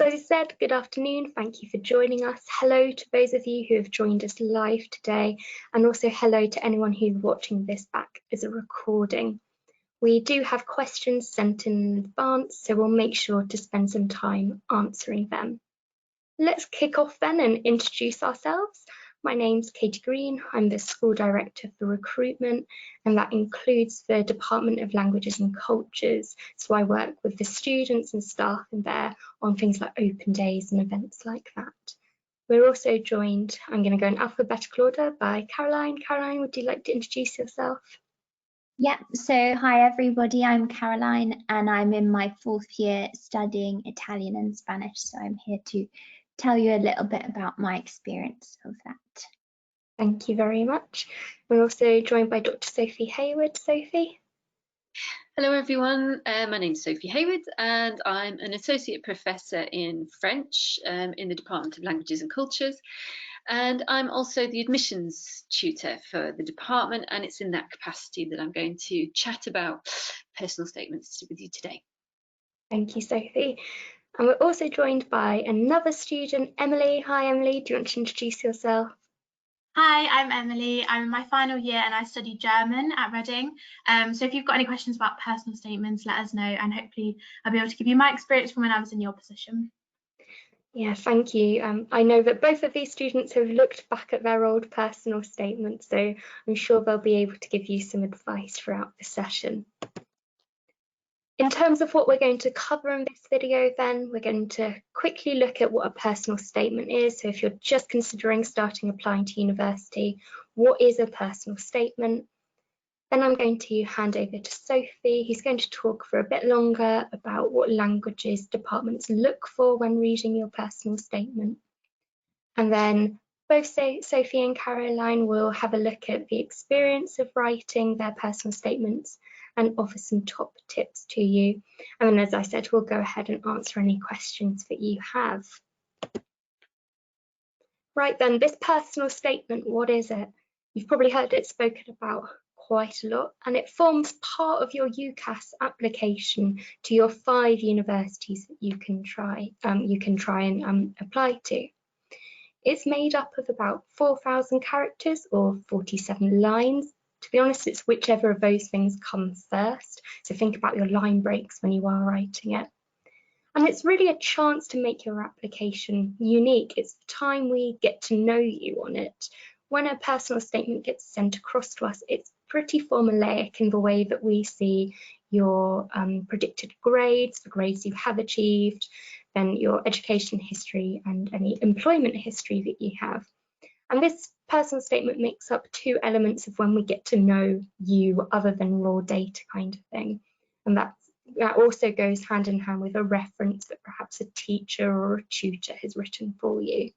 So as I said, good afternoon. Thank you for joining us. Hello to those of you who have joined us live today, and also hello to anyone who's watching this back as a recording. We do have questions sent in advance, so we'll make sure to spend some time answering them. Let's kick off then and introduce ourselves. My name's Katie Green. I'm the School Director for Recruitment, and that includes the Department of Languages and Cultures. So I work with the students and staff in there on things like open days and events like that. We're also joined, I'm going to go in alphabetical order, by Caroline. Caroline, would you like to introduce yourself? Yep, so hi everybody, I'm Caroline and I'm in my 4th year studying Italian and Spanish, so I'm here to tell you a little bit about my experience of that. Thank you very much. We're also joined by Dr. Sophie Hayward. Sophie? Hello everyone, my name's Sophie Hayward and I'm an Associate Professor in French in the Department of Languages and Cultures, and I'm also the admissions tutor for the department, and it's in that capacity that I'm going to chat about personal statements with you today. Thank you, Sophie. And we're also joined by another student, Emily. Hi Emily, do you want to introduce yourself? Hi, I'm Emily. I'm in my final year and I study German at Reading. So if you've got any questions about personal statements, let us know, and hopefully I'll be able to give you my experience from when I was in your position. Yeah, thank you. I know that both of these students have looked back at their old personal statements, so I'm sure they'll be able to give you some advice throughout the session. In terms of what we're going to cover in this video then, we're going to quickly look at what a personal statement is. So if you're just considering starting applying to university, what is a personal statement? Then I'm going to hand over to Sophie, who's going to talk for a bit longer about what languages departments look for when reading your personal statement. And then both Sophie and Caroline will have a look at the experience of writing their personal statements and offer some top tips to you. And then, as I said, we'll go ahead and answer any questions that you have. Right then, this personal statement, what is it? You've probably heard it spoken about quite a lot, and it forms part of your UCAS application to your 5 universities that you can try and apply to. It's made up of about 4,000 characters or 47 lines. To be honest, it's whichever of those things comes first. So think about your line breaks when you are writing it. And it's really a chance to make your application unique. It's the time we get to know you on it. When a personal statement gets sent across to us, it's pretty formulaic in the way that we see your predicted grades, the grades you have achieved, then your education history and any employment history that you have. And this personal statement makes up 2 elements of when we get to know you other than raw data kind of thing. And that also goes hand in hand with a reference that perhaps a teacher or a tutor has written for you.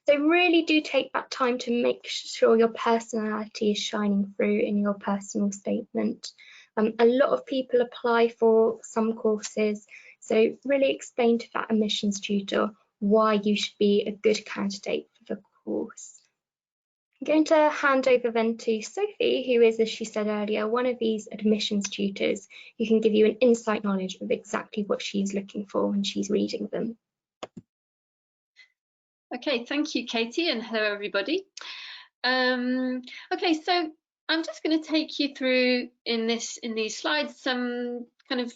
So really do take that time to make sure your personality is shining through in your personal statement. A lot of people apply for some courses, so really explain to that admissions tutor why you should be a good candidate for the course. I'm going to hand over then to Sophie, who is, as she said earlier, one of these admissions tutors who can give you an insight knowledge of exactly what she's looking for when she's reading them. Okay, thank you, Katie, and hello everybody. Okay, so I'm just going to take you through in these slides some kind of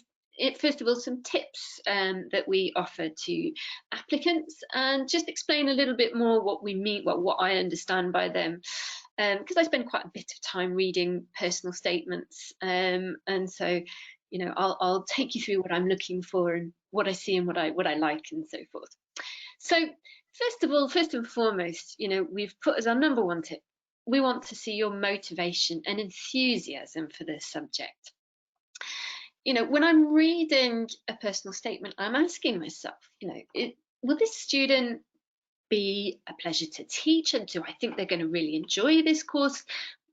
first of all some tips that we offer to applicants, and just explain a little bit more what we mean, what I understand by them, because I spend quite a bit of time reading personal statements, and so I'll take you through what I'm looking for and what I see and what I like and so forth. So first and foremost, we've put as our number 1 tip, we want to see your motivation and enthusiasm for this subject. When I'm reading a personal statement, I'm asking myself, will this student be a pleasure to teach, and do I think they're going to really enjoy this course?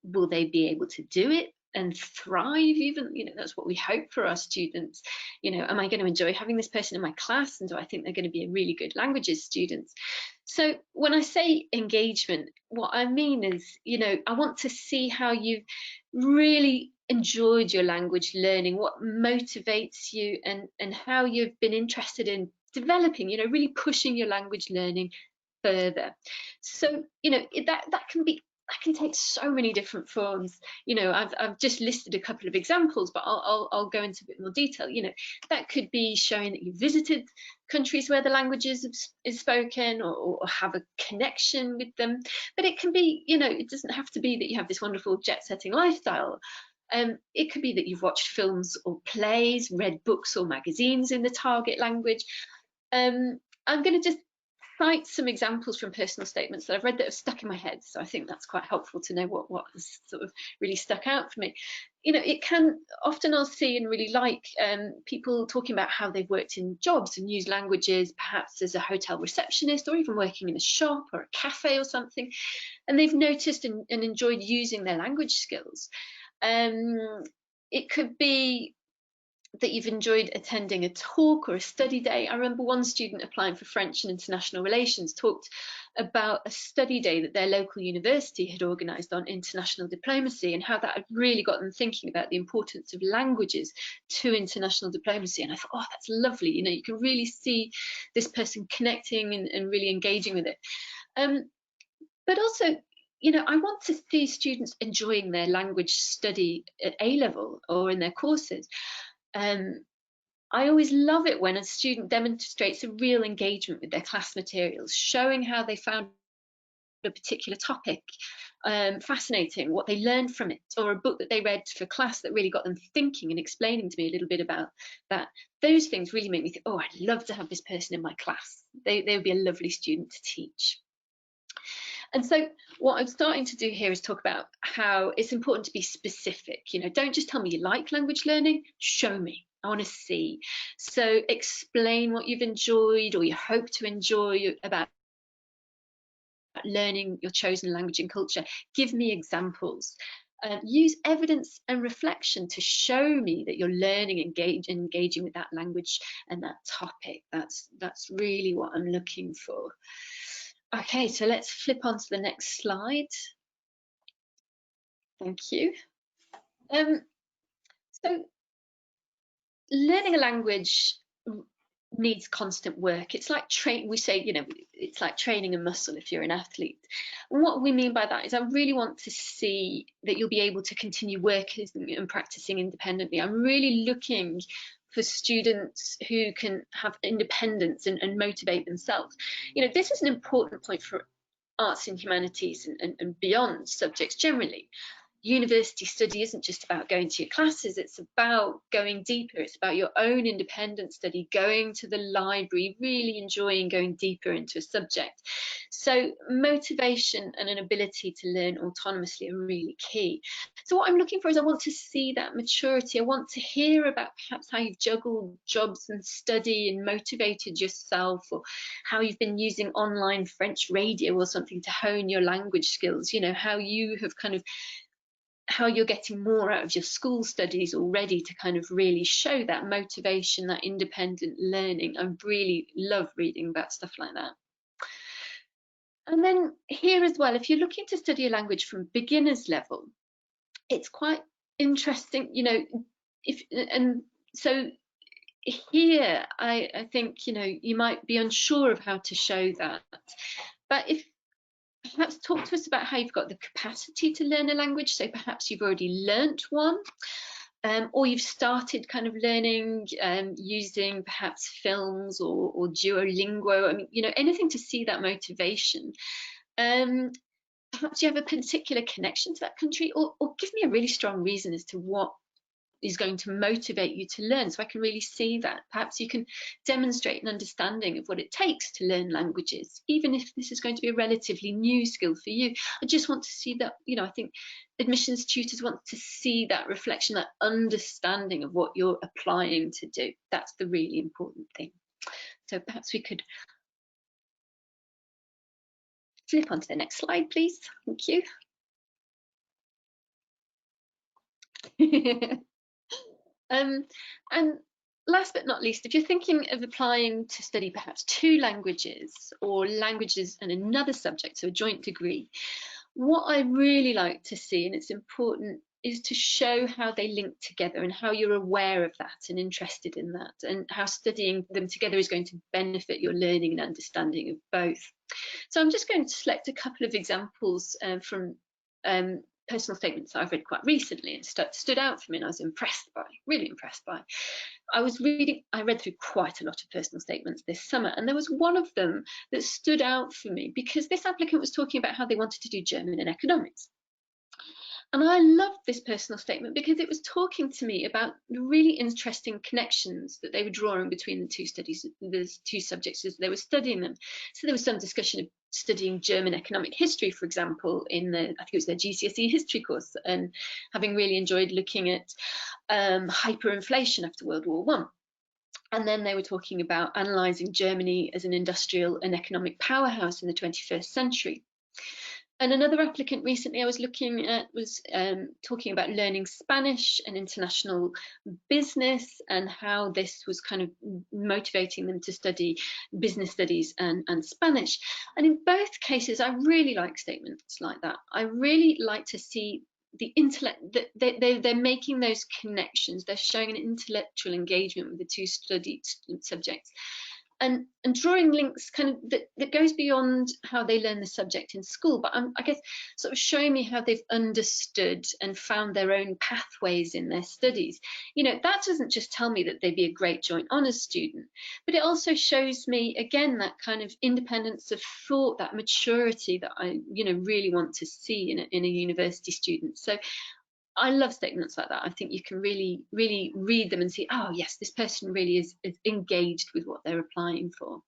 Will they be able to do it and thrive even? That's what we hope for our students. Am I going to enjoy having this person in my class, and do I think they're going to be a really good languages student? So when I say engagement, what I mean is, I want to see how you've really enjoyed your language learning, what motivates you, and how you've been interested in developing, you know, really pushing your language learning further. So, you know, that can take so many different forms. You know, I've just listed a couple of examples, but I'll go into a bit more detail. You know, that could be showing that you've visited countries where the language is spoken, or have a connection with them. But it can be, you know, it doesn't have to be that you have this wonderful jet-setting lifestyle. It could be that you've watched films or plays, read books or magazines in the target language. I'm going to just cite some examples from personal statements that I've read that have stuck in my head. So I think that's quite helpful to know what has sort of really stuck out for me. You know, it can often, I'll see and really like people talking about how they've worked in jobs and used languages, perhaps as a hotel receptionist or even working in a shop or a cafe or something, and they've noticed and enjoyed using their language skills. It could be that you've enjoyed attending a talk or a study day. I remember one student applying for French and International Relations talked about a study day that their local university had organised on international diplomacy, and how that had really got them thinking about the importance of languages to international diplomacy. And I thought, oh, that's lovely. You know, you can really see this person connecting and really engaging with it. But also, you know, I want to see students enjoying their language study at A-level or in their courses. I always love it when a student demonstrates a real engagement with their class materials, showing how they found a particular topic fascinating, what they learned from it, or a book that they read for class that really got them thinking and explaining to me a little bit about that. Those things really make me think, oh, I'd love to have this person in my class. They would be a lovely student to teach. And so what I'm starting to do here is talk about how it's important to be specific. You know, don't just tell me you like language learning, show me. I want to see. So explain what you've enjoyed or you hope to enjoy about learning your chosen language and culture. Give me examples. Use evidence and reflection to show me that you're learning, engaging with that language and that topic. That's really what I'm looking for. Okay, so let's flip on to the next slide. Thank you. So learning a language needs constant work. It's like we say, you know, it's like training a muscle if you're an athlete. And what we mean by that is I really want to see that you'll be able to continue working and practicing independently. I'm really looking for students who can have independence and motivate themselves. You know, this is an important point for arts and humanities and beyond subjects generally. University study isn't just about going to your classes, it's about going deeper. It's about your own independent study, going to the library, really enjoying going deeper into a subject. So motivation and an ability to learn autonomously are really key. So what I'm looking for is I want to see that maturity. I want to hear about perhaps how you've juggled jobs and study and motivated yourself, or how you've been using online French radio or something to hone your language skills. You know, how you have kind of how you're getting more out of your school studies already to kind of really show that motivation, that independent learning. I really love reading about stuff like that. And then here as well, if you're looking to study a language from beginner's level, it's quite interesting, you know, so here I think, you know, you might be unsure of how to show that, but if perhaps talk to us about how you've got the capacity to learn a language. So perhaps you've already learnt one, or you've started kind of learning using perhaps films or Duolingo. I mean, you know, anything to see that motivation. Perhaps you have a particular connection to that country, or give me a really strong reason as to what is going to motivate you to learn, so I can really see that. Perhaps you can demonstrate an understanding of what it takes to learn languages, even if this is going to be a relatively new skill for you. I just want to see that, you know, I think admissions tutors want to see that reflection, that understanding of what you're applying to do. That's the really important thing. So perhaps we could flip on to the next slide, please. Thank you. And last but not least, if you're thinking of applying to study perhaps 2 languages or languages and another subject, so a joint degree, what I really like to see, and it's important is to show how they link together and how you're aware of that and interested in that, and how studying them together is going to benefit your learning and understanding of both. So I'm just going to select a couple of examples from personal statements that I've read quite recently and stood out for me, and I was impressed by, really impressed by. I read through quite a lot of personal statements this summer, and there was one of them that stood out for me because this applicant was talking about how they wanted to do German and economics. And I loved this personal statement because it was talking to me about the really interesting connections that they were drawing between the two subjects as they were studying them. So there was some discussion of studying German economic history, for example, in I think it was their GCSE history course, and having really enjoyed looking at hyperinflation after World War I. And then they were talking about analysing Germany as an industrial and economic powerhouse in the 21st century. And another applicant recently I was looking at was talking about learning Spanish and international business, and how this was kind of motivating them to study business studies and Spanish. And in both cases, I really like statements like that. I really like to see the intellect, that they're making those connections. They're showing an intellectual engagement with the two studied subjects. And drawing links kind of that goes beyond how they learn the subject in school, but I guess sort of showing me how they've understood and found their own pathways in their studies. You know, that doesn't just tell me that they'd be a great joint honours student, but it also shows me, again, that kind of independence of thought, that maturity that I, you know, really want to see in a university student. So I love statements like that. I think you can really, really read them and see, oh yes, this person really is engaged with what they're applying for.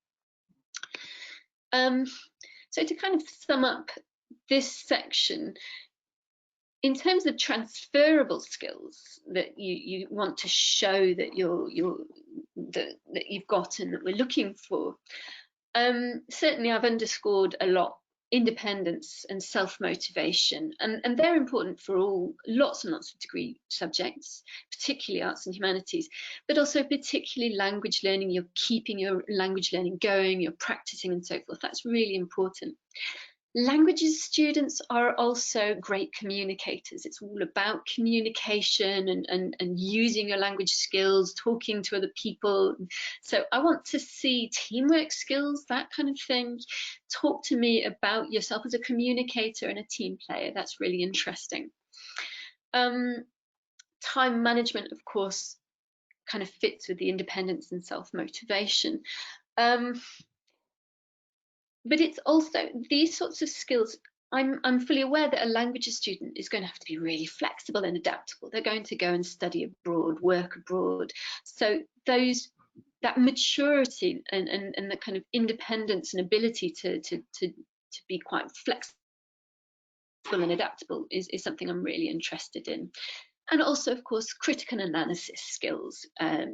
So to kind of sum up this section, in terms of transferable skills that you want to show that that you've got and that we're looking for, certainly I've underscored a lot independence and self-motivation, and they're important for lots and lots of degree subjects, particularly arts and humanities, but also particularly language learning. You're keeping your language learning going, you're practicing and so forth. That's really important. Languages students are also great communicators. It's all about communication and using your language skills, talking to other people. So I want to see teamwork skills, that kind of thing. Talk to me about yourself as a communicator and a team player. That's really interesting. Time management, of course, kind of fits with the independence and self-motivation. But it's also these sorts of skills. I'm fully aware that a languages student is going to have to be really flexible and adaptable. They're going to go and study abroad, work abroad. So that maturity and the kind of independence and ability to be quite flexible and adaptable is something I'm really interested in. And also, of course, critical analysis skills.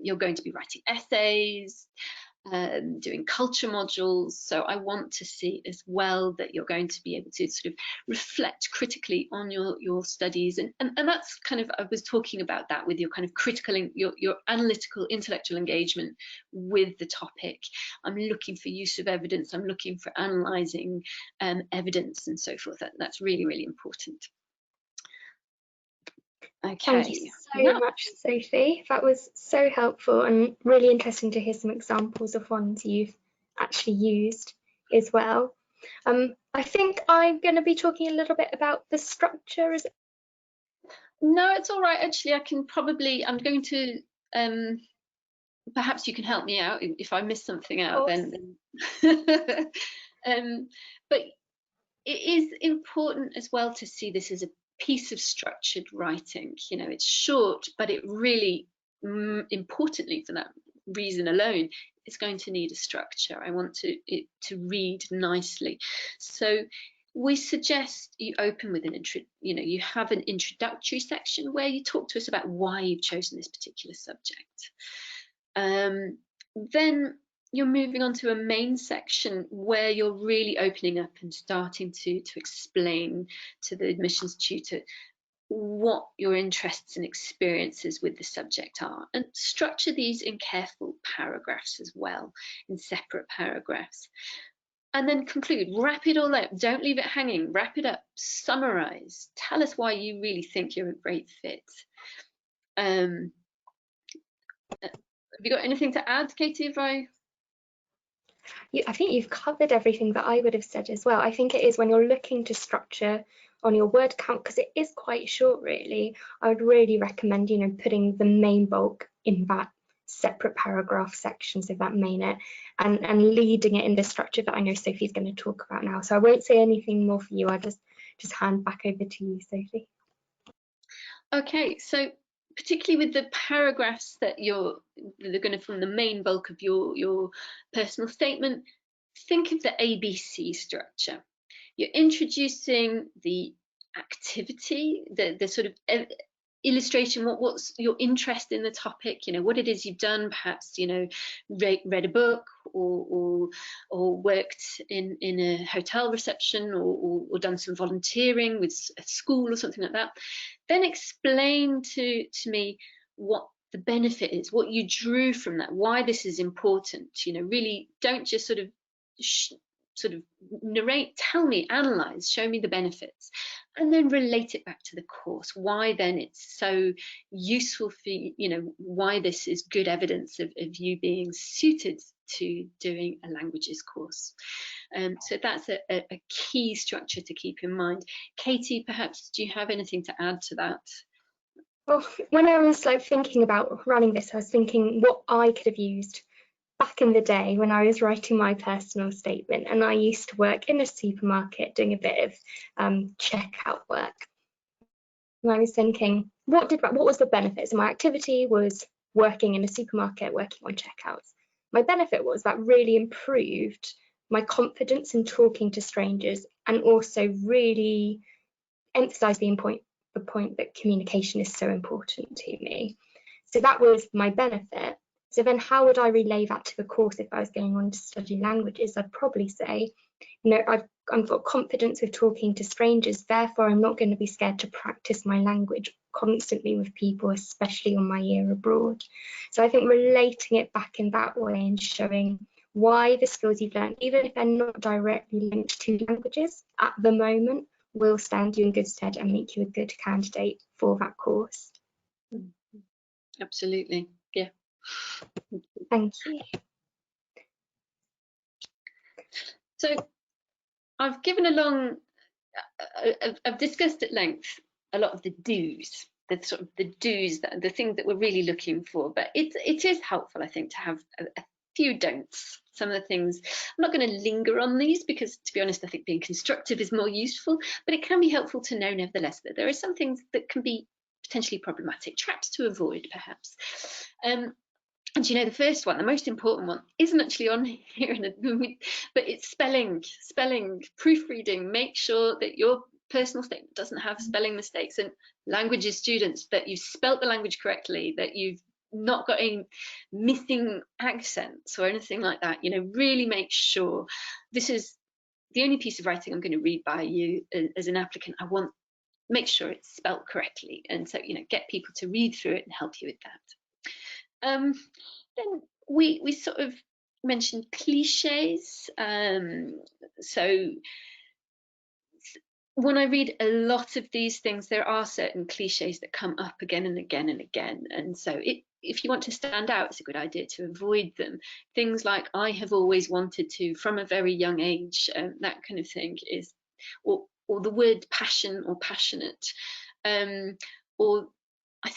You're going to be writing essays, doing culture modules. So I want to see as well that you're going to be able to sort of reflect critically on your studies. And that's kind of, I was talking about that with your kind of critical, your analytical, intellectual engagement with the topic. I'm looking for use of evidence. I'm looking for analysing evidence and so forth. That's really, really important. Okay. Thank you so much, Sophie. That was so helpful and really interesting to hear some examples of ones you've actually used as well. I think I'm going to be talking a little bit about the structure. No, it's all right. Actually, I'm going to, perhaps you can help me out if I miss something out then. But it is important as well to see this as a piece of structured writing. You know, it's short, but it really, importantly for that reason alone, it's going to need a structure. I want it to read nicely. So we suggest you open with you have an introductory section where you talk to us about why you've chosen this particular subject. Then you're moving on to a main section where you're really opening up and starting to explain to the admissions tutor what your interests and experiences with the subject are, and structure these in careful paragraphs as well, in separate paragraphs. and then conclude, wrap it all up, don't leave it hanging, wrap it up, summarize, tell us why you really think you're a great fit. Have you got anything to add, Katie? I think you've covered everything that I would have said as well. I think it is when you're looking to structure on your word count, because it is quite short really, I would really recommend, you know, putting the main bulk in that separate paragraph sections of that main it, and leading it in the structure that I know Sophie's going to talk about now. So I won't say anything more for you. I'll just hand back over to you, Sophie. Okay, so particularly with the paragraphs that they're going to form the main bulk of your personal statement, think of the ABC structure. You're introducing the activity, the sort of illustration, what's your interest in the topic, you know, what it is you've done, perhaps, you know, read a book or worked in a hotel reception or done some volunteering with a school or something like that. Then explain to me what the benefit is, what you drew from that, why this is important. You know, really don't just sort of narrate, tell me, analyze, show me the benefits, and then relate it back to the course. Why then it's so useful for you, you know, why this is good evidence of you being suited to doing a languages course. So that's a key structure to keep in mind. Katie, perhaps do you have anything to add to that? Well, when I was thinking about running this, I was thinking what I could have used back in the day when I was writing my personal statement, and I used to work in a supermarket doing a bit of checkout work. And I was thinking, what was the benefits? And my activity was working in a supermarket, working on checkouts. My benefit was that really improved my confidence in talking to strangers, and also really emphasised the point that communication is so important to me. So that was my benefit. So then how would I relay that to the course if I was going on to study languages? I'd probably say, you know, I've got confidence with talking to strangers, therefore I'm not going to be scared to practice my language constantly with people, especially on my year abroad. So I think relating it back in that way and showing why the skills you've learned, even if they're not directly linked to languages at the moment, will stand you in good stead and make you a good candidate for that course. Absolutely, yeah. Thank you. So I've I've discussed at length a lot of the do's, the do's, the things that we're really looking for, but it is helpful, I think, to have a few don'ts. Some of the things, I'm not going to linger on these because, to be honest, I think being constructive is more useful, but it can be helpful to know nevertheless that there are some things that can be potentially problematic, traps to avoid perhaps. And you know, the first one, the most important one, isn't actually on here, but it's spelling, proofreading. Make sure that your personal statement doesn't have spelling mistakes, and languages students, that you've spelt the language correctly, that you've not got any missing accents or anything like that. You know, really make sure. This is the only piece of writing I'm going to read by you as an applicant. I want make sure it's spelt correctly, and so, you know, get people to read through it and help you with that. Then we sort of mentioned cliches. So when I read a lot of these things, there are certain cliches that come up again and again and again. And so if you want to stand out, it's a good idea to avoid them. Things like "I have always wanted to" from a very young age, that kind of thing is, or the word passion or passionate, or I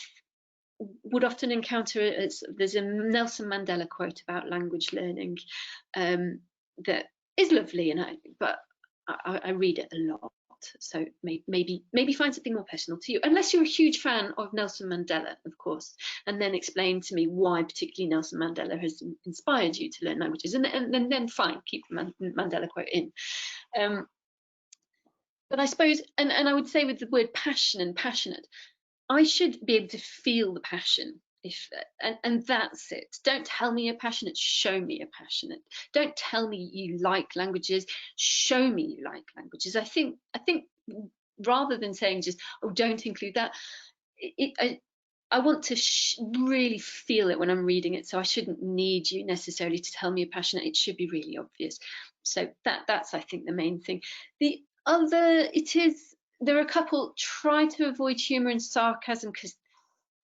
would often encounter it. There's a Nelson Mandela quote about language learning that is lovely, but I read it a lot. So maybe find something more personal to you, unless you're a huge fan of Nelson Mandela, of course, and then explain to me why particularly Nelson Mandela has inspired you to learn languages, and then fine, keep the Mandela quote in. But I suppose, and I would say with the word passion and passionate, I should be able to feel the passion, and that's it. Don't tell me you're passionate, show me you're passionate. Don't tell me you like languages, show me you like languages. I think rather than saying just, oh, don't include that, I want to really feel it when I'm reading it, so I shouldn't need you necessarily to tell me you're passionate. It should be really obvious. So that's I think the main thing. The other, there are a couple, try to avoid humour and sarcasm because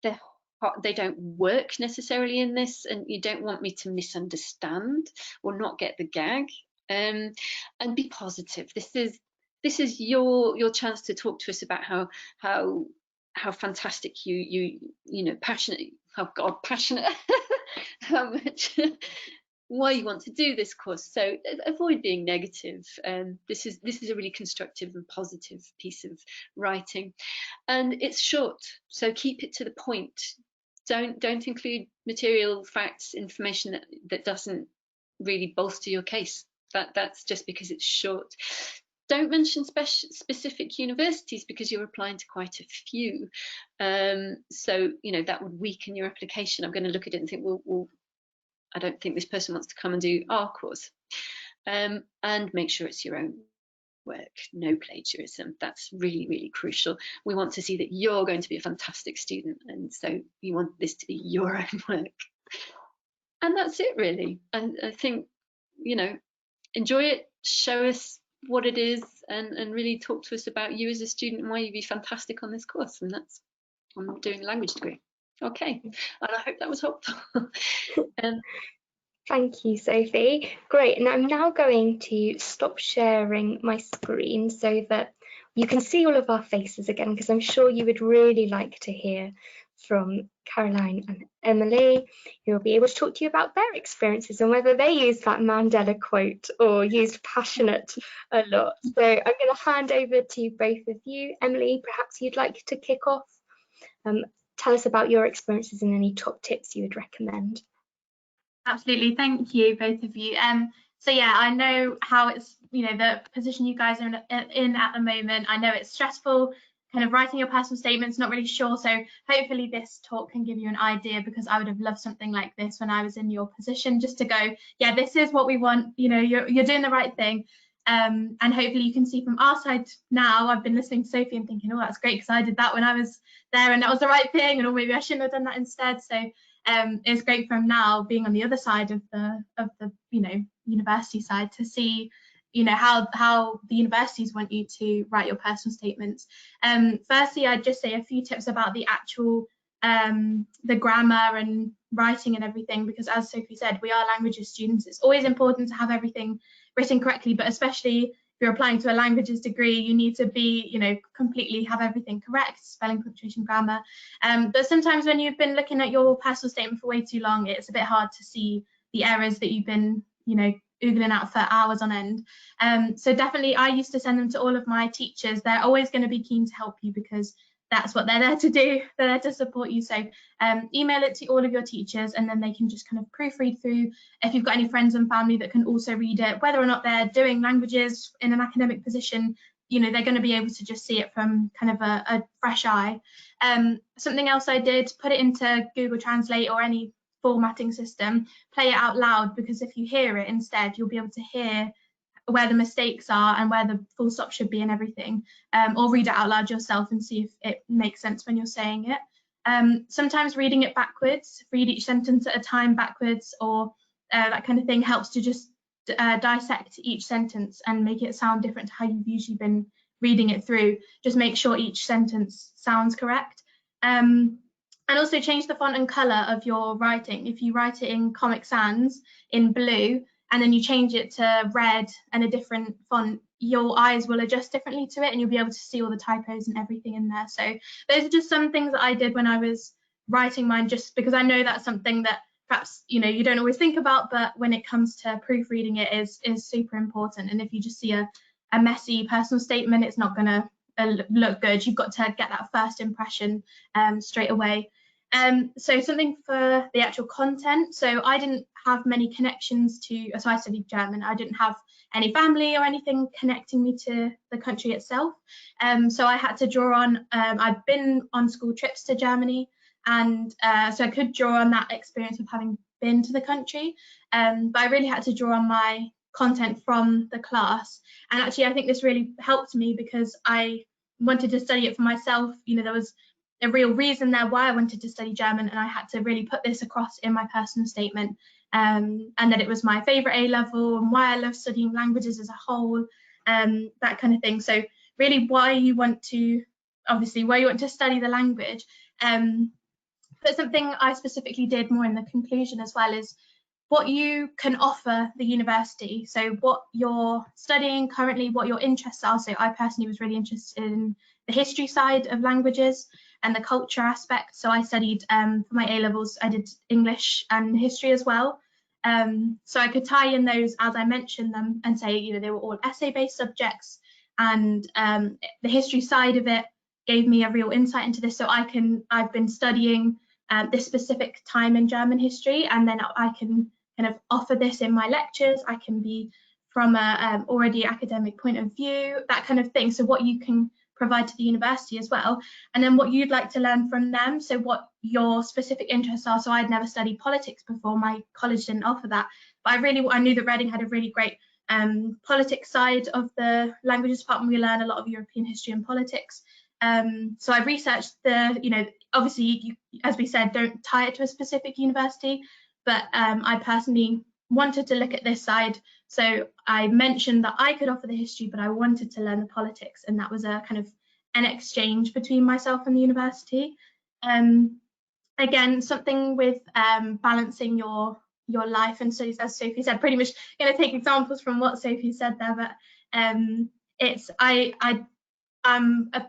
they don't work necessarily in this, and you don't want me to misunderstand or not get the gag. And be positive. This is your chance to talk to us about how fantastic you know, passionate, passionate, how much why you want to do this course. So avoid being negative. This is a really constructive and positive piece of writing, and it's short, so keep it to the point. Don't include material, facts, information that doesn't really bolster your case. That's just because it's short. Don't mention specific universities because you're applying to quite a few. So, you know, that would weaken your application. I'm going to look at it and think, well, I don't think this person wants to come and do our course. And make sure it's your own work, no plagiarism. That's really, really crucial. We want to see that you're going to be a fantastic student, and so you want this to be your own work. And that's it, really. And I think, you know, enjoy it, show us what it is, and really talk to us about you as a student and why you'd be fantastic on this course. And that's, I'm doing a language degree. Okay, and I hope that was helpful. Thank you, Sophie. Great, and I'm now going to stop sharing my screen so that you can see all of our faces again, because I'm sure you would really like to hear from Caroline and Emily, who will be able to talk to you about their experiences and whether they used that Mandela quote or used passionate a lot. So I'm going to hand over to both of you. Emily, perhaps you'd like to kick off. Tell us about your experiences and any top tips you would recommend. Absolutely, thank you, both of you. So yeah, I know how it's, you know, the position you guys are in at the moment. I know it's stressful, kind of writing your personal statements, not really sure. So hopefully this talk can give you an idea, because I would have loved something like this when I was in your position, just to go, yeah, this is what we want, you know, you're doing the right thing. And hopefully you can see from our side now, I've been listening to Sophie and thinking, oh, that's great, because I did that when I was there and that was the right thing, and or maybe I shouldn't have done that instead. So it's great from now being on the other side of the you know, university side, to see, you know, how the universities want you to write your personal statements. Firstly, I'd just say a few tips about the actual the grammar and writing and everything, because as Sophie said, we are languages students. It's always important to have everything written correctly, but especially if you're applying to a languages degree, you need to be, you know, completely have everything correct, spelling, punctuation, grammar. But sometimes when you've been looking at your personal statement for way too long, it's a bit hard to see the errors that you've been, you know, Googling out for hours on end. So definitely I used to send them to all of my teachers. They're always going to be keen to help you, because that's what they're there to do. They're there to support you. So email it to all of your teachers, and then they can just kind of proofread through. If you've got any friends and family that can also read it, whether or not they're doing languages in an academic position, you know, they're going to be able to just see it from kind of a fresh eye. Something else I did, put it into Google Translate or any formatting system, play it out loud, because if you hear it instead, you'll be able to hear where the mistakes are and where the full stop should be and everything, or read it out loud yourself and see if it makes sense when you're saying it. Sometimes reading it backwards, read each sentence at a time backwards, or that kind of thing, helps to just dissect each sentence and make it sound different to how you've usually been reading it through. Just make sure each sentence sounds correct. And also change the font and colour of your writing. If you write it in Comic Sans in blue, and then you change it to red and a different font, your eyes will adjust differently to it, and you'll be able to see all the typos and everything in there. So those are just some things that I did when I was writing mine, just because I know that's something that perhaps, you know, you don't always think about, but when it comes to proofreading, it is super important. And if you just see a messy personal statement, it's not going to look good. You've got to get that first impression straight away. So something for the actual content. So I didn't have many connections to, so I studied German. I didn't have any family or anything connecting me to the country itself. So I had to draw on, I'd been on school trips to Germany, and so I could draw on that experience of having been to the country. But I really had to draw on my content from the class. And actually, I think this really helped me, because I wanted to study it for myself. You know, there was a real reason there why I wanted to study German, and I had to really put this across in my personal statement, and that it was my favourite A-level and why I love studying languages as a whole, that kind of thing. So really why you want to study the language. But something I specifically did more in the conclusion as well is what you can offer the university. So what you're studying currently, what your interests are. So I personally was really interested in the history side of languages and the culture aspect. So I studied, for my A-levels, I did English and history as well. So I could tie in those as I mentioned them and say, you know, they were all essay-based subjects, and the history side of it gave me a real insight into this. So I've been studying this specific time in German history, and then I can kind of offer this in my lectures. I can be from a already academic point of view, that kind of thing. So what you can provide to the university as well, and then what you'd like to learn from them. So what your specific interests are. So I'd never studied politics before, my college didn't offer that, but I knew that Reading had a really great politics side of the languages department. We learn a lot of European history and politics. So I researched obviously as we said, don't tie it to a specific university, but I personally wanted to look at this side. So I mentioned that I could offer the history, but I wanted to learn the politics, and that was a kind of an exchange between myself and the university. Again, something with balancing your life and studies, as Sophie said, pretty much going to take examples from what Sophie said there, but I'm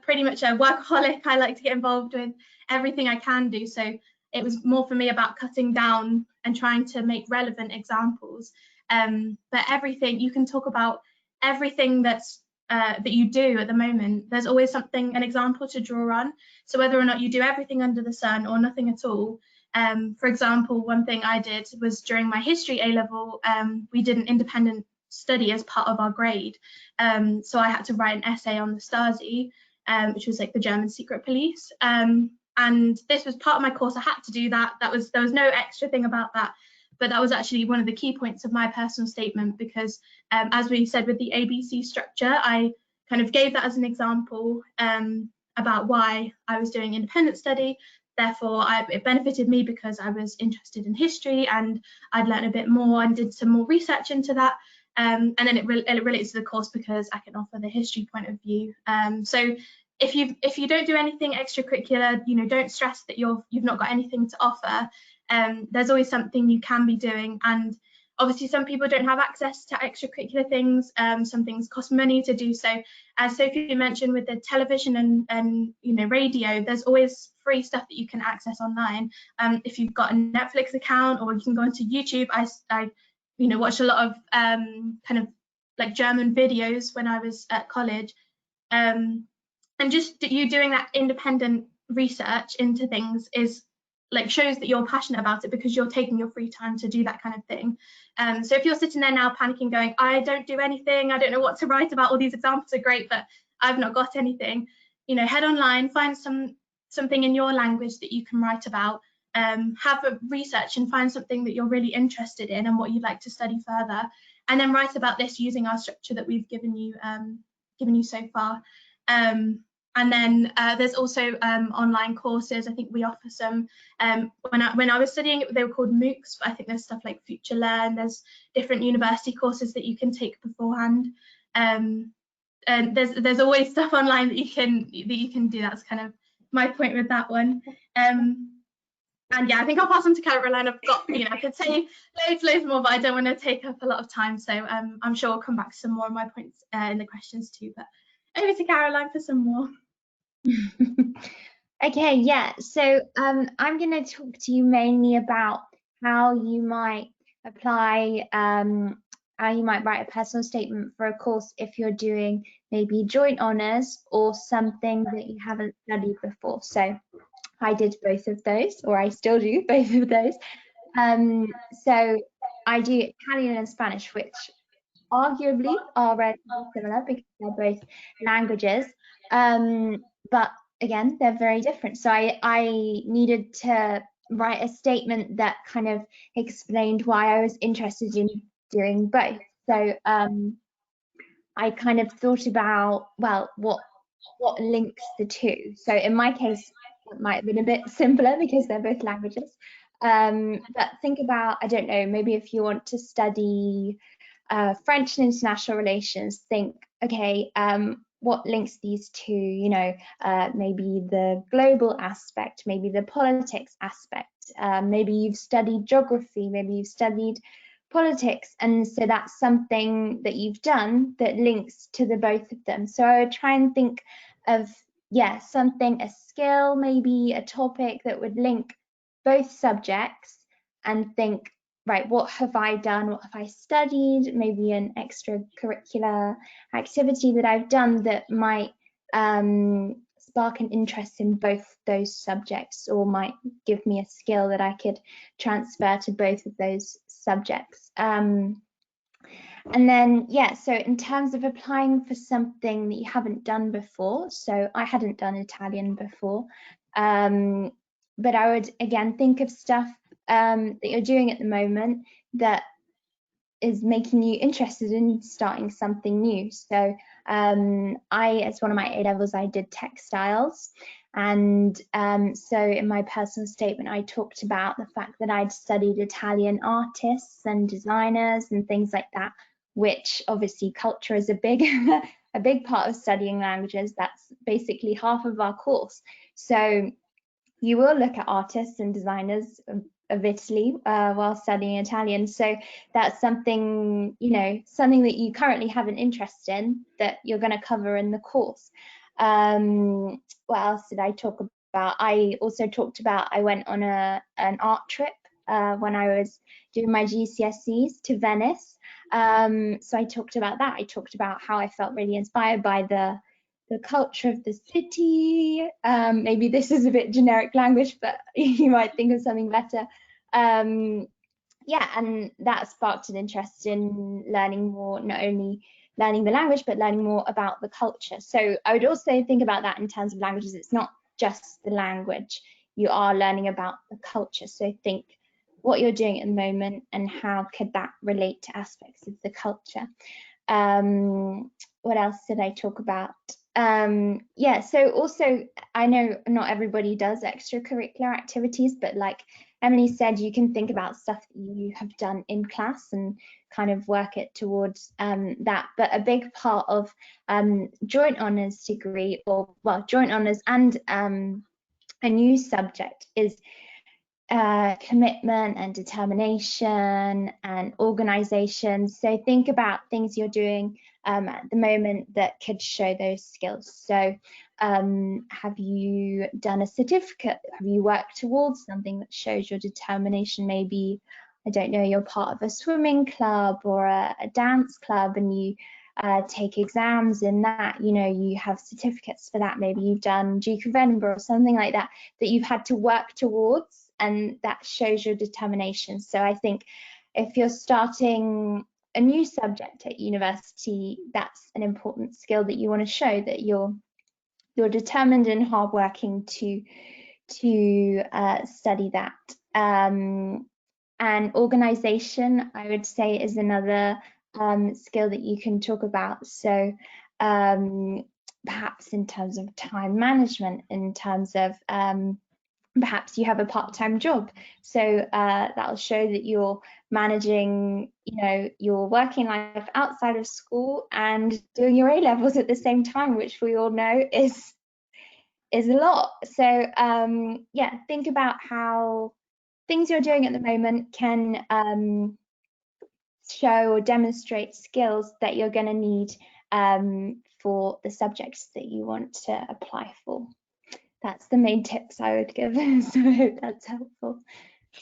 pretty much a workaholic. I like to get involved with everything I can do. So it was more for me about cutting down and trying to make relevant examples. But everything, you can talk about everything that's that you do at the moment. There's always something, an example to draw on. So whether or not you do everything under the sun or nothing at all. For example, one thing I did was during my history A-level, we did an independent study as part of our grade. So I had to write an essay on the Stasi, which was like the German secret police. And this was part of my course. I had to do that. There was no extra thing about that, but that was actually one of the key points of my personal statement, because as we said with the ABC structure, I kind of gave that as an example about why I was doing independent study. Therefore, it benefited me because I was interested in history and I'd learned a bit more and did some more research into that. And then it relates to the course because I can offer the history point of view. So if you don't do anything extracurricular, you know, don't stress that you've not got anything to offer. There's always something you can be doing, and obviously some people don't have access to extracurricular things. Some things cost money to do. So as Sophie mentioned, with the television and you know, radio, there's always free stuff that you can access online. If you've got a Netflix account, or you can go onto YouTube. I you know, watched a lot of kind of like German videos when I was at college. And just you doing that independent research into things is like shows that you're passionate about it, because you're taking your free time to do that kind of thing. So if you're sitting there now panicking, going, I don't do anything, I don't know what to write about, all these examples are great, but I've not got anything, you know, head online, find something in your language that you can write about. Have a research and find something that you're really interested in and what you'd like to study further, and then write about this using our structure that we've given you so far. And then there's also online courses. I think we offer some. When I was studying, they were called MOOCs, but I think there's stuff like Future Learn. There's different university courses that you can take beforehand. And there's always stuff online that you can do. That's kind of my point with that one. And yeah, I think I'll pass on to Caroline. I've got, you know, I could say loads more, but I don't want to take up a lot of time. So I'm sure I'll come back to some more of my points in the questions too. But over to Caroline for some more. Okay, yeah. So I'm going to talk to you mainly about how you might apply, how you might write a personal statement for a course if you're doing maybe joint honours or something that you haven't studied before. So I did both of those, or I still do both of those. So I do Italian and Spanish, which arguably are relatively similar because they're both languages, but again, they're very different. So I needed to write a statement that kind of explained why I was interested in doing both. So I kind of thought about, well, what links the two. So in my case, It might have been a bit simpler because they're both languages. But think about, I don't know, maybe if you want to study French and international relations, think, okay, what links these two, you know, maybe the global aspect, maybe the politics aspect, maybe you've studied geography, maybe you've studied politics, and so that's something that you've done that links to the both of them. So I would try and think of, yeah, something, a skill, maybe a topic that would link both subjects, and think, right, what have I done? What have I studied? Maybe an extracurricular activity that I've done that might spark an interest in both those subjects, or might give me a skill that I could transfer to both of those subjects. And then, yeah, so in terms of applying for something that you haven't done before, so I hadn't done Italian before, but I would again think of stuff that you're doing at the moment that is making you interested in starting something new. So as one of my A-levels, I did textiles. And so in my personal statement, I talked about the fact that I'd studied Italian artists and designers and things like that, which obviously culture is a big, a big part of studying languages. That's basically half of our course. So you will look at artists and designers of Italy while studying Italian. So that's something, you know, something that you currently have an interest in that you're going to cover in the course. What else did I talk about? I also talked about, I went on an art trip when I was doing my GCSEs to Venice. So I talked about that. I talked about how I felt really inspired by the culture of the city. Maybe this is a bit generic language, but you might think of something better. Yeah, and that sparked an interest in learning more, not only learning the language, but learning more about the culture. So I would also think about that in terms of languages. It's not just the language, you are learning about the culture. So think what you're doing at the moment and how could that relate to aspects of the culture. What else did I talk about? Yeah, so also I know not everybody does extracurricular activities, but like Emily said, you can think about stuff that you have done in class and kind of work it towards that. But a big part of joint honours degree, or well, joint honours and a new subject is commitment and determination and organisation. So think about things you're doing at the moment that could show those skills. So have you done a certificate? Have you worked towards something that shows your determination? Maybe, I don't know, you're part of a swimming club or a dance club, and you take exams in that, you know, you have certificates for that. Maybe you've done Duke of Edinburgh or something like that, that you've had to work towards, and that shows your determination. So I think if you're starting a new subject at university, that's an important skill that you want to show, that you're determined and hardworking to study that. And organisation, I would say, is another skill that you can talk about. So perhaps in terms of time management, in terms of perhaps you have a part-time job, so that'll show that you're managing, you know, your working life outside of school and doing your A-levels at the same time, which we all know is a lot. So yeah, think about how things you're doing at the moment can show or demonstrate skills that you're going to need for the subjects that you want to apply for. That's the main tips I would give, so I hope that's helpful.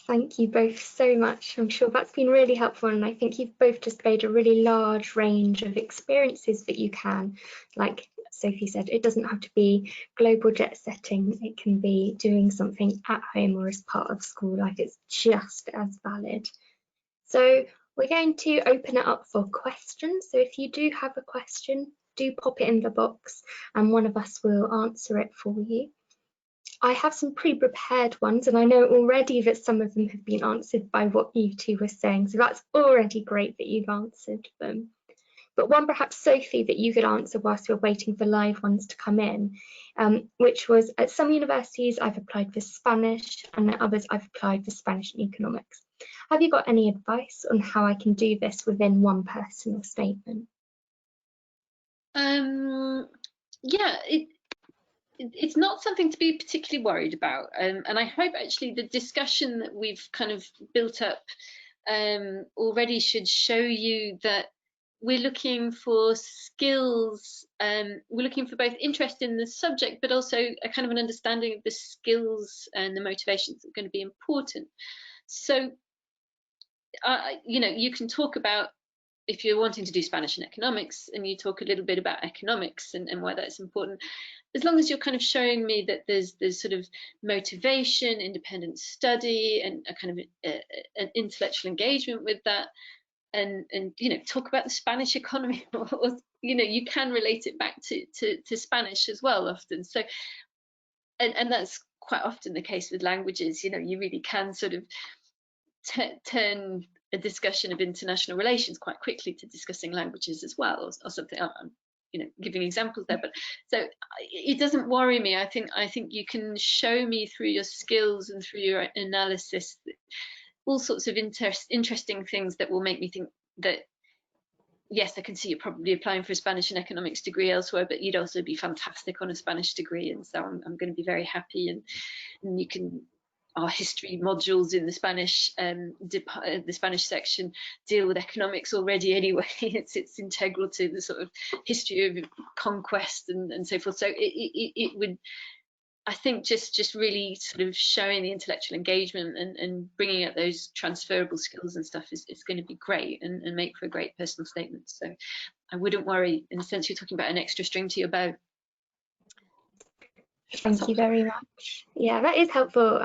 Thank you both so much. I'm sure that's been really helpful, and I think you've both displayed a really large range of experiences that you can, like Sophie said, it doesn't have to be global jet setting, it can be doing something at home or as part of school life. It's just as valid. So we're going to open it up for questions. So if you do have a question, do pop it in the box and one of us will answer it for you. I have some pre-prepared ones, and I know already that some of them have been answered by what you two were saying, so that's already great that you've answered them. but one perhaps, Sophie, that you could answer whilst we're waiting for live ones to come in, which was, at some universities I've applied for Spanish and at others I've applied for Spanish and economics. Have you got any advice on how I can do this within one personal statement? Yeah, it's not something to be particularly worried about, and I hope actually the discussion that we've kind of built up already should show you that we're looking for skills, we're looking for both interest in the subject but also a kind of an understanding of the skills and the motivations that are going to be important. So you know, you can talk about, if you're wanting to do Spanish and economics, and you talk a little bit about economics and why that's important, as long as you're kind of showing me that there's sort of motivation, independent study, and a kind of an intellectual engagement with that, and you know, talk about the Spanish economy, or you know, you can relate it back to Spanish as well often. So, and that's quite often the case with languages. You know, you really can sort of turn a discussion of international relations quite quickly to discussing languages as well, or something. I'm, you know, giving examples there, but so it doesn't worry me. I think you can show me through your skills and through your analysis all sorts of interesting things that will make me think that, yes, I can see you're probably applying for a Spanish and economics degree elsewhere, but you'd also be fantastic on a Spanish degree, and so I'm going to be very happy. And you can, our history modules in the Spanish section deal with economics already anyway. It's integral to the sort of history of conquest and so forth. So it would, I think, just really sort of showing the intellectual engagement and bringing up those transferable skills and stuff is going to be great and make for a great personal statement. So I wouldn't worry. In a sense, you're talking about an extra string to your bow. Thank you very much. Yeah, that is helpful.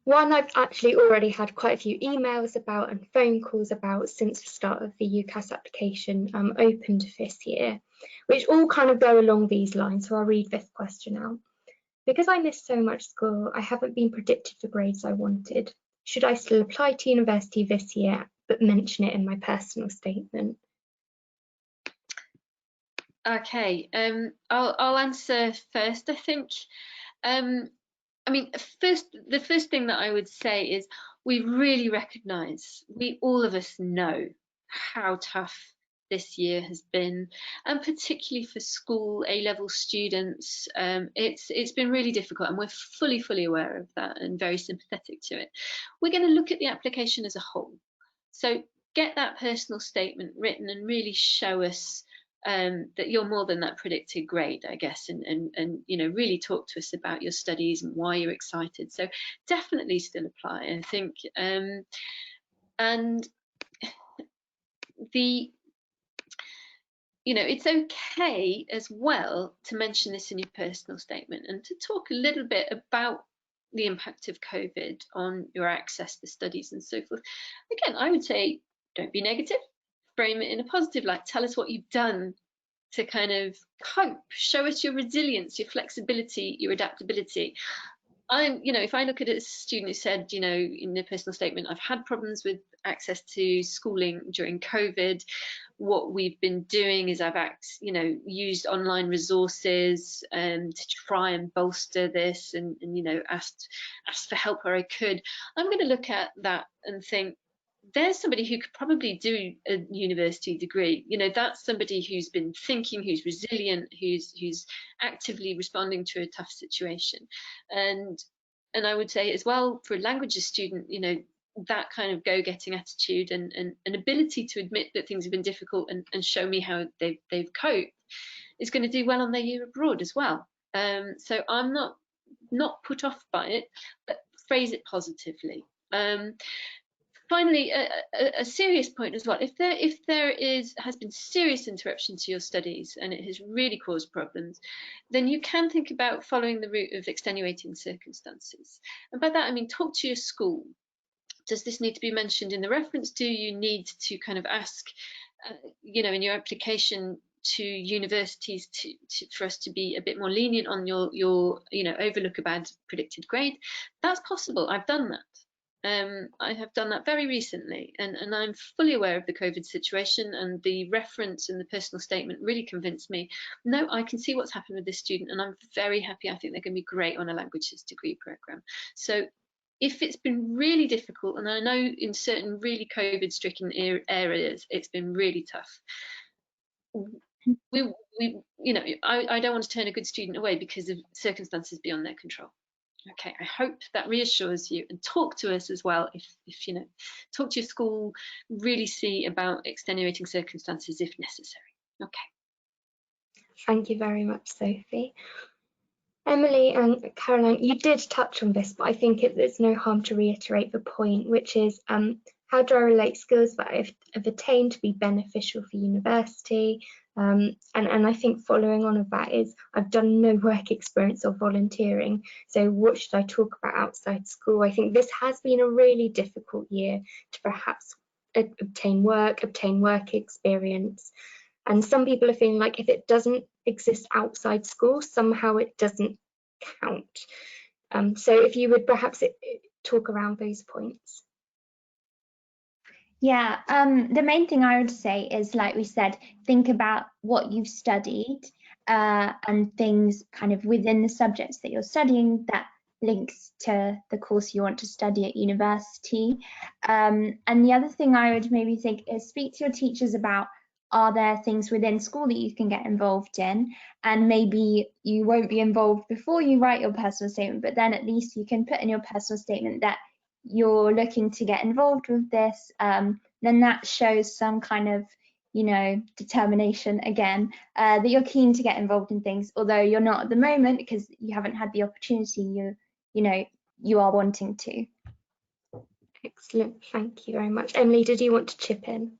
One I've actually already had quite a few emails about and phone calls about since the start of the UCAS application opened this year, which all kind of go along these lines. So I'll read this question out. Because I missed so much school, I haven't been predicted for grades I wanted. Should I still apply to university this year, but mention it in my personal statement? Okay, I'll answer first, I think. I mean, the first thing that I would say is we really recognise, all of us know how tough this year has been, and particularly for school A-level students, it's been really difficult, and we're fully aware of that and very sympathetic to it. We're going to look at the application as a whole, so get that personal statement written and really show us that you're more than that predicted grade, I guess, and you know, really talk to us about your studies and why you're excited. So definitely still apply, I think. And you know, it's okay as well to mention this in your personal statement and to talk a little bit about the impact of COVID on your access to studies and so forth. Again, I would say don't be negative, frame it in a positive light. Tell us what you've done to kind of cope, show us your resilience, your flexibility, your adaptability. You know, if I look at a student who said, you know, in their personal statement, I've had problems with access to schooling during COVID. What we've been doing is I've used online resources to try and bolster this, and you know, asked for help where I could. I'm going to look at that and think, there's somebody who could probably do a university degree. You know, that's somebody who's been thinking, who's resilient, who's actively responding to a tough situation. And I would say as well, for a languages student, you know, that kind of go-getting attitude and an ability to admit that things have been difficult and show me how they've coped is going to do well on their year abroad as well. So I'm not put off by it, but phrase it positively. Finally, a serious point as well. If there has been serious interruption to your studies and it has really caused problems, then you can think about following the route of extenuating circumstances. And by that I mean, talk to your school. Does this need to be mentioned in the reference? Do you need to kind of ask, you know, in your application to universities for us to be a bit more lenient on your you know, overlook a bad predicted grade? That's possible. I've done that. I have done that very recently, and I'm fully aware of the COVID situation, and the reference and the personal statement really convinced me, no, I can see what's happened with this student, and I'm very happy. I think they're going to be great on a languages degree programme. So if it's been really difficult, and I know in certain really COVID-stricken areas it's been really tough, we you know, I don't want to turn a good student away because of circumstances beyond their control. Okay, I hope that reassures you, and talk to us as well if you know, talk to your school, really see about extenuating circumstances if necessary. Okay. Thank you very much, Sophie. Emily and Caroline, you did touch on this, but I think there's no harm to reiterate the point, which is how do I relate skills that I've attained to be beneficial for university? And I think following on of that is I've done no work experience or volunteering, so what should I talk about outside school? I think this has been a really difficult year to perhaps obtain work experience. And some people are feeling like if it doesn't exist outside school, somehow it doesn't count. So if you would perhaps talk around those points. Yeah, the main thing I would say is, like we said, think about what you've studied and things kind of within the subjects that you're studying that links to the course you want to study at university. And the other thing I would maybe think is speak to your teachers about, are there things within school that you can get involved in? And maybe you won't be involved before you write your personal statement, but then at least you can put in your personal statement that you're looking to get involved with this. Then that shows some kind of, you know, determination again, that you're keen to get involved in things, although you're not at the moment because you haven't had the opportunity. You know, you are wanting to. Excellent, thank you very much. Emily, did you want to chip in?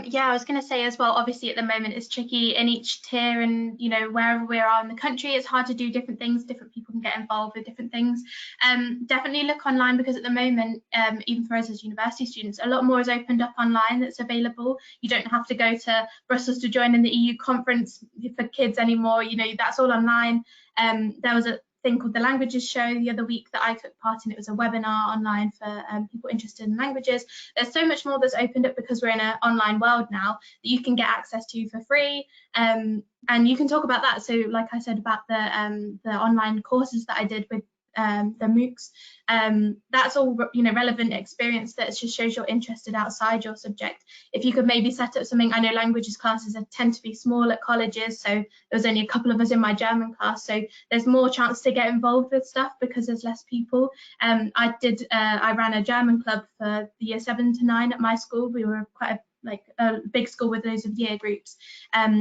Yeah, I was going to say as well, obviously at the moment it's tricky in each tier, and you know, wherever we are in the country, it's hard to do different things. Different people can get involved with different things. Definitely look online, because at the moment, even for us as university students, a lot more is opened up online that's available. You don't have to go to Brussels to join in the EU conference for kids anymore. You know, that's all online. There was a thing called the Languages Show the other week that I took part in. It was a webinar online for people interested in languages. There's so much more that's opened up because we're in an online world now that you can get access to for free, and you can talk about that. So like I said about the online courses that I did with the MOOCs, that's all, you know, relevant experience that just shows you're interested outside your subject. If you could maybe set up something, I know languages classes tend to be small at colleges, so there was only a couple of us in my German class, so there's more chance to get involved with stuff because there's less people. I ran a German club for the year 7 to 9 at my school. We were quite a big school with loads of year groups,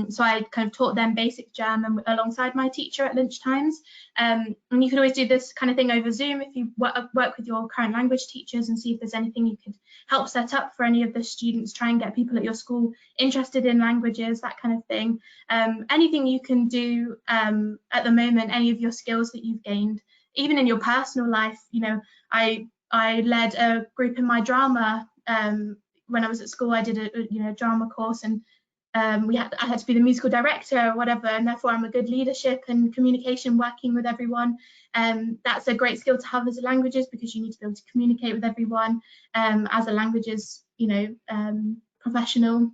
so I kind of taught them basic German alongside my teacher at lunch times. And you can always do this kind of thing over Zoom if you work with your current language teachers and see if there's anything you could help set up for any of the students. Try and get people at your school interested in languages, that kind of thing. Anything you can do at the moment, any of your skills that you've gained, even in your personal life. You know, I led a group in my drama. When I was at school, I did a drama course, and I had to be the musical director or whatever, and therefore I'm a good leadership and communication, working with everyone. That's a great skill to have as a languages, because you need to be able to communicate with everyone as a languages, you know, professional.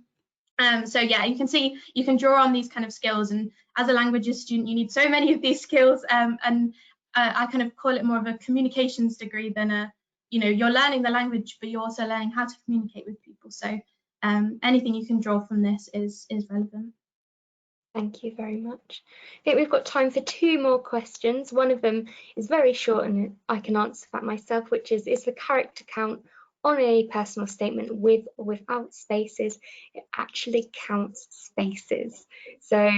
So yeah, you can see you can draw on these kind of skills, and as a languages student you need so many of these skills, and I kind of call it more of a communications degree than a, you know, you're learning the language but you're also learning how to communicate with people. So anything you can draw from this is relevant. Thank you very much. I think we've got time for 2 more questions. One of them is very short and I can answer that myself, which is the character count on a personal statement with or without spaces? It actually counts spaces. So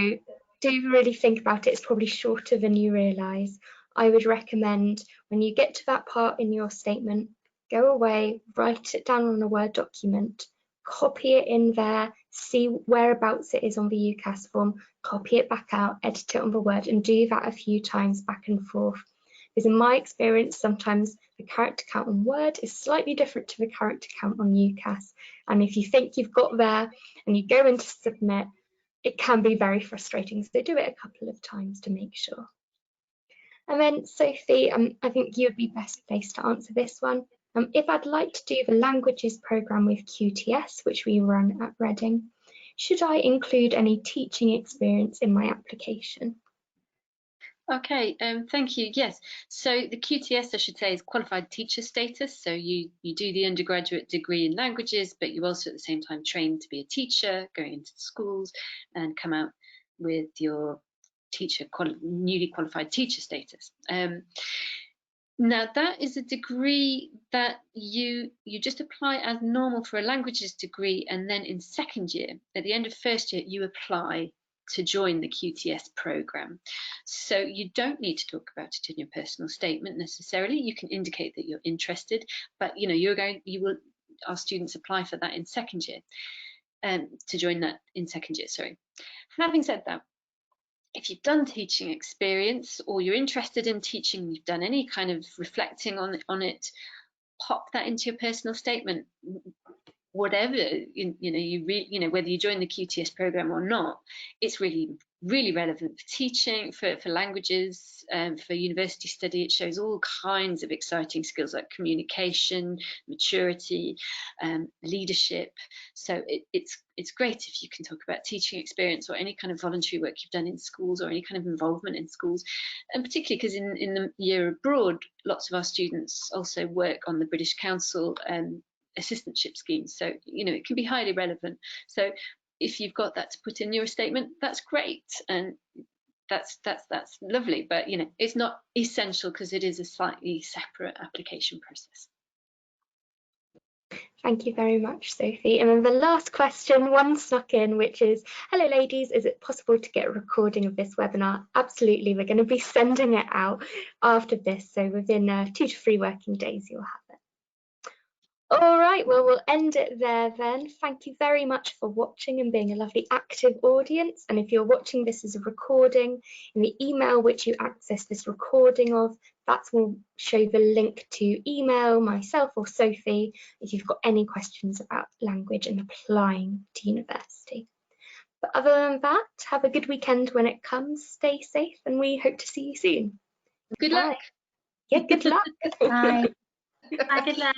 do really think about it. It's probably shorter than you realise. I would recommend when you get to that part in your statement, go away, write it down on a Word document, copy it in there, see whereabouts it is on the UCAS form, copy it back out, edit it on the Word, and do that a few times back and forth. Because in my experience, sometimes the character count on Word is slightly different to the character count on UCAS. And if you think you've got there and you go in to submit, it can be very frustrating. So do it a couple of times to make sure. And then Sophie, I think you would be best placed to answer this one. If I'd like to do the languages programme with QTS, which we run at Reading, should I include any teaching experience in my application? Okay, thank you. Yes, so the QTS, I should say, is qualified teacher status. So you do the undergraduate degree in languages, but you also at the same time train to be a teacher, going into schools, and come out with your newly qualified teacher status. Now that is a degree that you just apply as normal for a languages degree, and then in second year, at the end of first year, you apply to join the QTS program. So you don't need to talk about it in your personal statement necessarily. You can indicate that you're interested, but our students apply for that in second year, to join that in second year, sorry. Having said that, if you've done teaching experience or you're interested in teaching, you've done any kind of reflecting on it, pop that into your personal statement. Whatever whether you join the QTS program or not, it's really relevant for teaching, for languages, for university study. It shows all kinds of exciting skills like communication, maturity, leadership. So it's great if you can talk about teaching experience or any kind of voluntary work you've done in schools or any kind of involvement in schools, and particularly because in the year abroad, lots of our students also work on the British Council assistantship schemes, so it can be highly relevant. So if you've got that to put in your statement, that's great, and that's lovely, but it's not essential because it is a slightly separate application process. Thank you very much, Sophie. And then the last question, one snuck in, which is, hello ladies, is it possible to get a recording of this webinar? Absolutely, we're going to be sending it out after this, so within 2 to 3 working days you'll have it. All right, well, we'll end it there then. Thank you very much for watching and being a lovely active audience. And if you're watching this as a recording, in the email which you access this recording of, that will show the link to email myself or Sophie if you've got any questions about language and applying to university. But other than that, have a good weekend when it comes, stay safe, and we hope to see you soon. Good luck. Yeah, good luck. Bye. Bye, good luck.